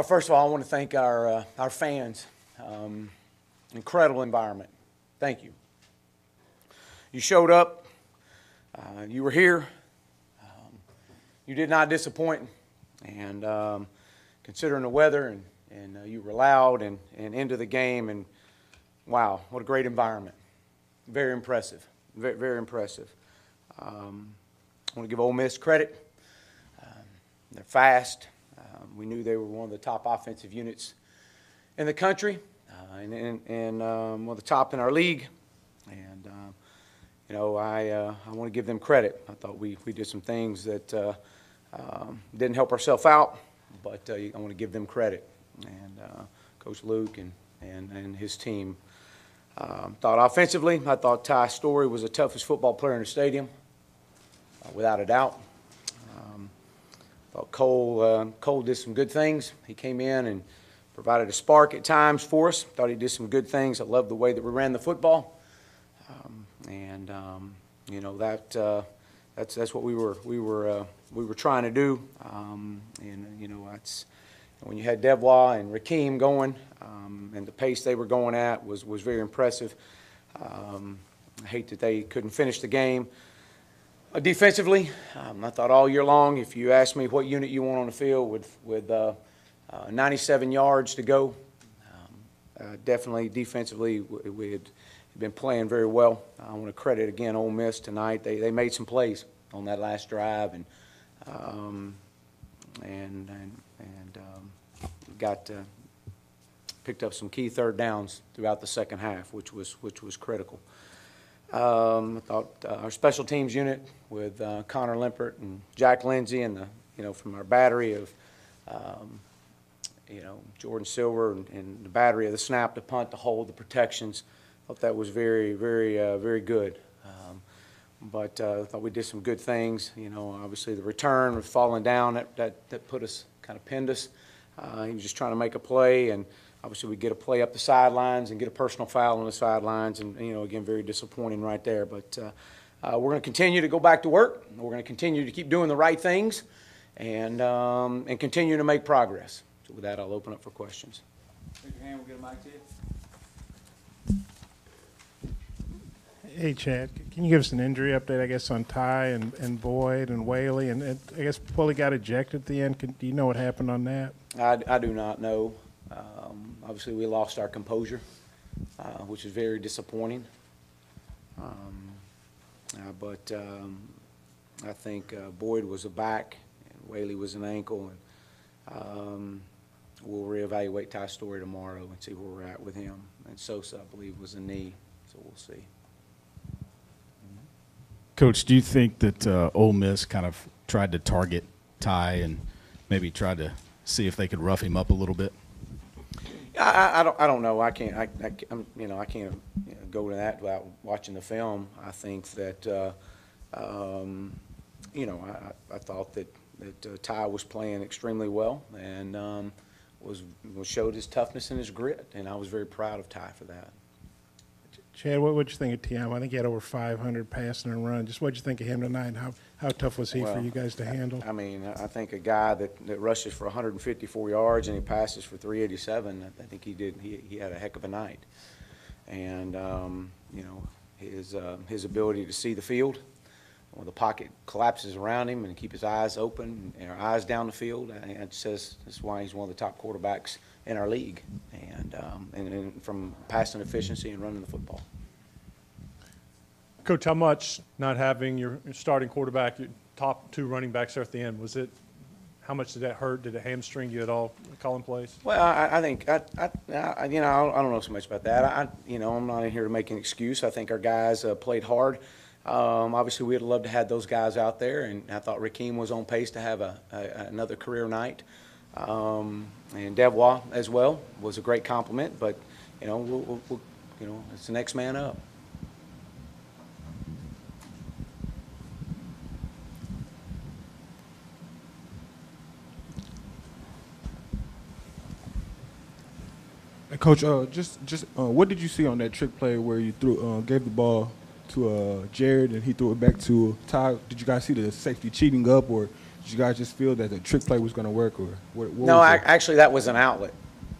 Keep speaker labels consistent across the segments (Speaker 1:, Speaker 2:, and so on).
Speaker 1: First of all, I want to thank our fans. Incredible environment. Thank you. You showed up. You were here. You did not disappoint. And considering the weather, and you were loud and into the game, and wow, what a great environment. Very impressive. Very, very impressive. I want to give Ole Miss credit. They're fast. We knew they were one of the top offensive units in the country, and one of the top in our league. And I want to give them credit. I thought we did some things that didn't help ourselves out, but I want to give them credit. And Coach Luke and his team. Thought offensively, I thought Ty Storey was the toughest football player in the stadium, without a doubt. Thought Cole did some good things. He came in and provided a spark at times for us. Thought he did some good things. I loved the way that we ran the football, that's what we were trying to do. That's when you had Devois and Rakeem going, and the pace they were going at was very impressive. I hate that they couldn't finish the game. Defensively, I thought all year long, if you asked me what unit you want on the field with 97 yards to go, definitely defensively we had been playing very well. I want to credit again Ole Miss tonight. They made some plays on that last drive and picked up some key third downs throughout the second half, which was critical. I thought our special teams unit with Connor Limpert and Jack Lindsay and from our battery of Jordan Silver and the battery of the snap, the punt, the hold, the protections. I thought that was very, very, very good. But I thought we did some good things. Obviously the return of falling down that put us, kind of pinned us. He was just trying to make a play, and obviously we get a play up the sidelines and get a personal foul on the sidelines, and again, very disappointing right there. But we're going to continue to go back to work. We're going to continue to keep doing the right things, and continue to make progress. So with that, I'll open up for questions.
Speaker 2: Raise your hand. We'll get a mic to you.
Speaker 3: Hey, Chad, can you give us an injury update, I guess, on Ty and Boyd and Whaley? And I guess Pulley got ejected at the end. Do you know what happened on that?
Speaker 1: I do not know. Obviously, we lost our composure, which is very disappointing. But I think Boyd was a back and Whaley was an ankle. And we'll reevaluate Ty Storey tomorrow and see where we're at with him. And Sosa, I believe, was a knee, so we'll see.
Speaker 4: Coach, do you think that Ole Miss kind of tried to target Ty and maybe tried to see if they could rough him up a little bit?
Speaker 1: I don't know. I can't go to that without watching the film. I think that I thought that Ty was playing extremely well and showed his toughness and his grit, and I was very proud of Ty for that.
Speaker 3: Chad, what would you think of TM? I think he had over 500 passing and run. Just what did you think of him tonight? And how tough was he for you guys to handle?
Speaker 1: I mean, I think a guy that rushes for 154 yards and he passes for 387. I think he had a heck of a night. And his ability to see the field when the pocket collapses around him and keep his eyes open and our eyes down the field. I think that says that's why he's one of the top quarterbacks in our league, and from passing efficiency and running the football.
Speaker 2: Coach, how much not having your starting quarterback, your top two running backs there at the end, how much did that hurt? Did it hamstring you at all, calling plays?
Speaker 1: Well, I think I don't know so much about that. I'm not in here to make an excuse. I think our guys played hard. Obviously, we'd love to have those guys out there, and I thought Rakeem was on pace to have another career night. And Devois as well was a great compliment, but we'll it's the next man up.
Speaker 5: Coach, what did you see on that trick play where you gave the ball to Jared and he threw it back to Ty? Did you guys see the safety cheating up, or Did you guys just feel that the trick play was going to work, or what
Speaker 1: No,
Speaker 5: was it?
Speaker 1: actually, that was an outlet.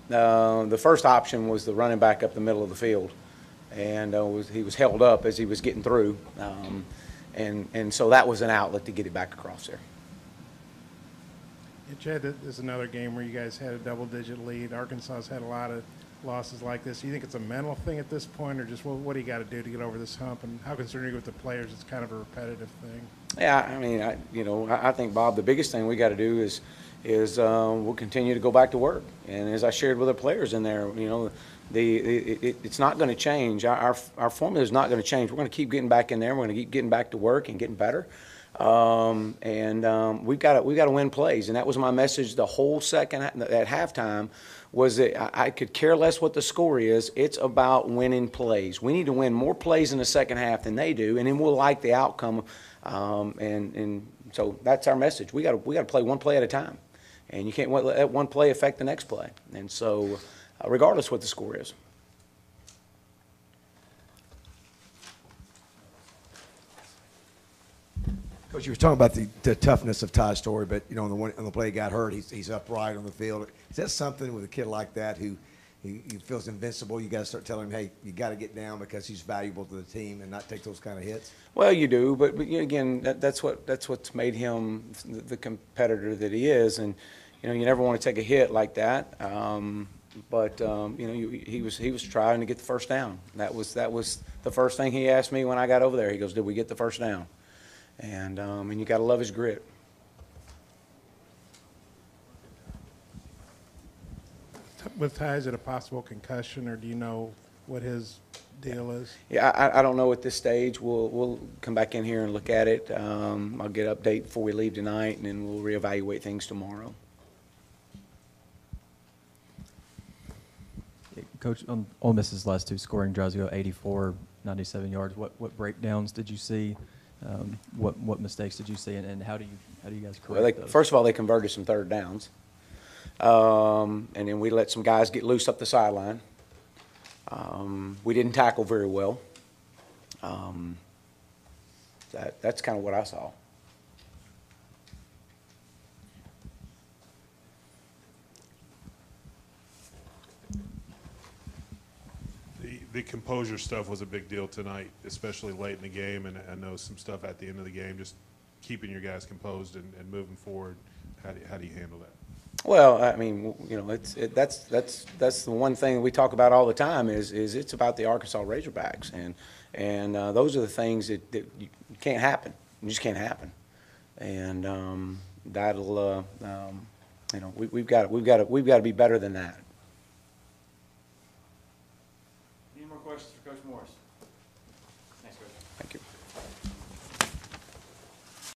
Speaker 1: The first option was the running back up the middle of the field, and he was held up as he was getting through, and so that was an outlet to get it back across there.
Speaker 3: Yeah, Chad, this is another game where you guys had a double-digit lead. Arkansas's had a lot of losses like this. Do you think it's a mental thing at this point, or just what do you got to do to get over this hump? And how concerned are you with the players? It's kind of a repetitive thing.
Speaker 1: Yeah, I mean, I think, Bob, the biggest thing we got to do is we'll continue to go back to work. And as I shared with the players in there, it's not going to change. Our formula is not going to change. We're going to keep getting back in there. We're going to keep getting back to work and getting better. We've got to win plays, and that was my message the whole second at halftime. Was that I could care less what the score is. It's about winning plays. We need to win more plays in the second half than they do, and then we'll like the outcome. And so that's our message. We got to play one play at a time, and you can't let that one play affect the next play. And so, regardless what the score is.
Speaker 6: Coach, you were talking about the toughness of Ty's story, but on the play he got hurt, he's upright on the field. Is that something with a kid like that who he feels invincible? You got to start telling him, hey, you got to get down because he's valuable to the team and not take those kind of hits.
Speaker 1: Well, you do, but again, that's what's made him the competitor that he is, and you never want to take a hit like that. He was trying to get the first down. That was the first thing he asked me when I got over there. He goes, "Did we get the first down?" And you got to love his grit.
Speaker 3: With Ty, is it a possible concussion, or do you know what his deal is?
Speaker 1: Yeah, I don't know at this stage. We'll come back in here and look at it. I'll get an update before we leave tonight, and then we'll reevaluate things tomorrow.
Speaker 7: Coach, on Ole Miss's last two scoring drives, you go 84, 97 yards. What breakdowns did you see? What mistakes did you see, and how do you guys correct those?
Speaker 1: First of all, they converted some third downs, and then we let some guys get loose up the sideline. We didn't tackle very well. That's kind of what I saw.
Speaker 8: The composure stuff was a big deal tonight, especially late in the game, and I know some stuff at the end of the game, just keeping your guys composed and moving forward. How do you handle that?
Speaker 1: Well, I mean, that's the one thing we talk about all the time is it's about the Arkansas Razorbacks, and those are the things that you can't happen. You just can't happen, and that'll we've got to be better than that.
Speaker 9: Any more questions for Coach Morris? Thanks, Coach.